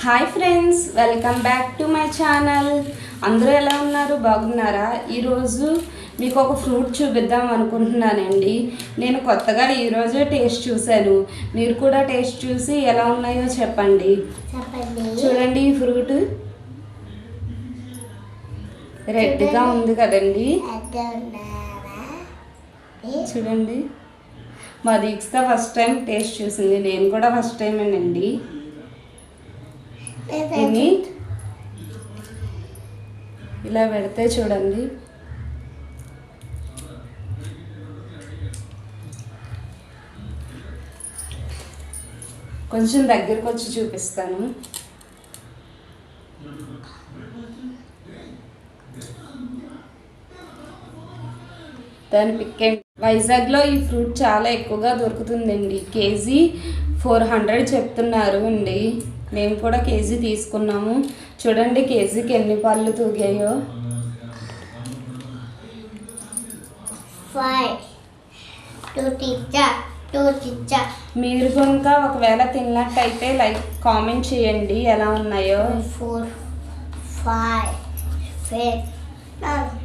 Hi friends, welcome back to my channel. అందరూ ఎలా ఉన్నారు? బాగున్నారా? ఈరోజు మీకు ఒక ఫ్రూట్ చూపిద్దాం అనుకుంటున్నానండి. నేను కొత్తగా ఈరోజే టేస్ట్ చూశాను. మీరు కూడా టేస్ట్ చూసి ఎలా ఉన్నాయో చెప్పండి. చూడండి, ఈ ఫ్రూట్ రెడ్గా ఉంది కదండి. చూడండి, మా దీక్ష ఫస్ట్ టైం టేస్ట్ చూసింది. నేను కూడా ఫస్ట్ టైమేనండి. దీన్ని ఇలా పెడితే చూడండి, కొంచెం దగ్గరకు వచ్చి చూపిస్తాను. దాని పిక్ వైజాగ్లో ఈ ఫ్రూట్ చాలా ఎక్కువగా దొరుకుతుందండి. కేజీ 400 చెప్తున్నారు అండి. మేము కూడా కేజీ తీసుకున్నాము. చూడండి కేజీకి ఎన్ని పళ్ళు తూగాయో. 2 మీరు కనుక ఒకవేళ తిన్నట్టయితే లైక్ కామెంట్ చేయండి ఎలా ఉన్నాయో. 4 5 6 7